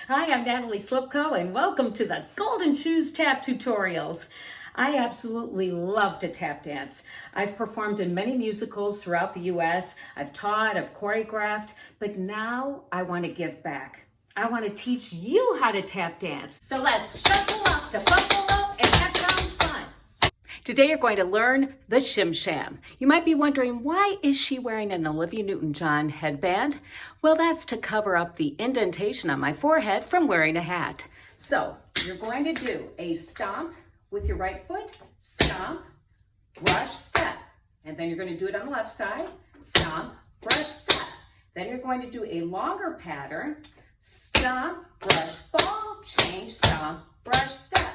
Hi, I'm Natalie Slipko, and welcome to the Golden Shoes Tap Tutorials. I absolutely love to tap dance. I've performed in many musicals throughout the U.S. I've taught, I've choreographed, but now I want to give back. I want to teach you how to tap dance. So let's shuffle up to Buffalo and have some fun. Today you're going to learn the Shim Sham. You might be wondering, why is she wearing an Olivia Newton-John headband? Well, that's to cover up the indentation on my forehead from wearing a hat. So you're going to do a stomp with your right foot, stomp, brush, step. And then you're going to do it on the left side, stomp, brush, step. Then you're going to do a longer pattern, stomp, brush, ball, change, stomp, brush, step.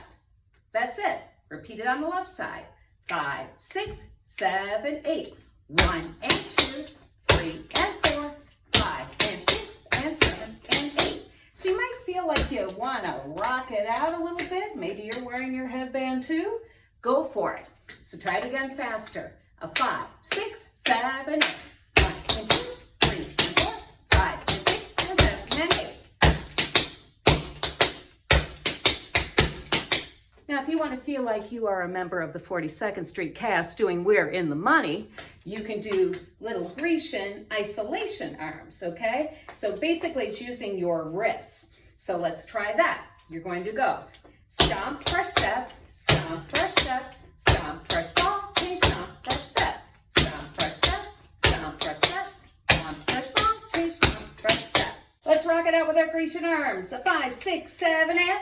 That's it. Repeat it on the left side. 5, 6, 7, 8. 1 and 2, 3 and 4, 5 and 6 and 7 and 8. So you might feel like you want to rock it out a little bit. Maybe you're wearing your headband too. Go for it. So try it again faster. 5, 6, 7, 8. 1 and 2, 3 and 4, 5 and 6 and 7 and 8. Now, if you want to feel like you are a member of the 42nd Street cast doing We're in the Money, you can do little Grecian isolation arms, okay? So basically it's using your wrists. So let's try that. You're going to go stomp, brush, step, stomp, brush, step, stomp, brush, ball, change, stomp, brush, step, stomp, brush, step, stomp, brush, step, stomp, brush, ball, change, stomp, brush, step. Let's rock it out with our Grecian arms. 5, 6, 7, and...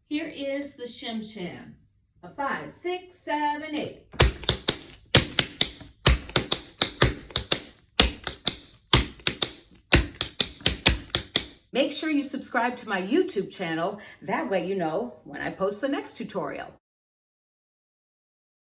Here is the Shim Sham. 5, 6, 7, 8. Make sure you subscribe to my YouTube channel. That way you know when I post the next tutorial.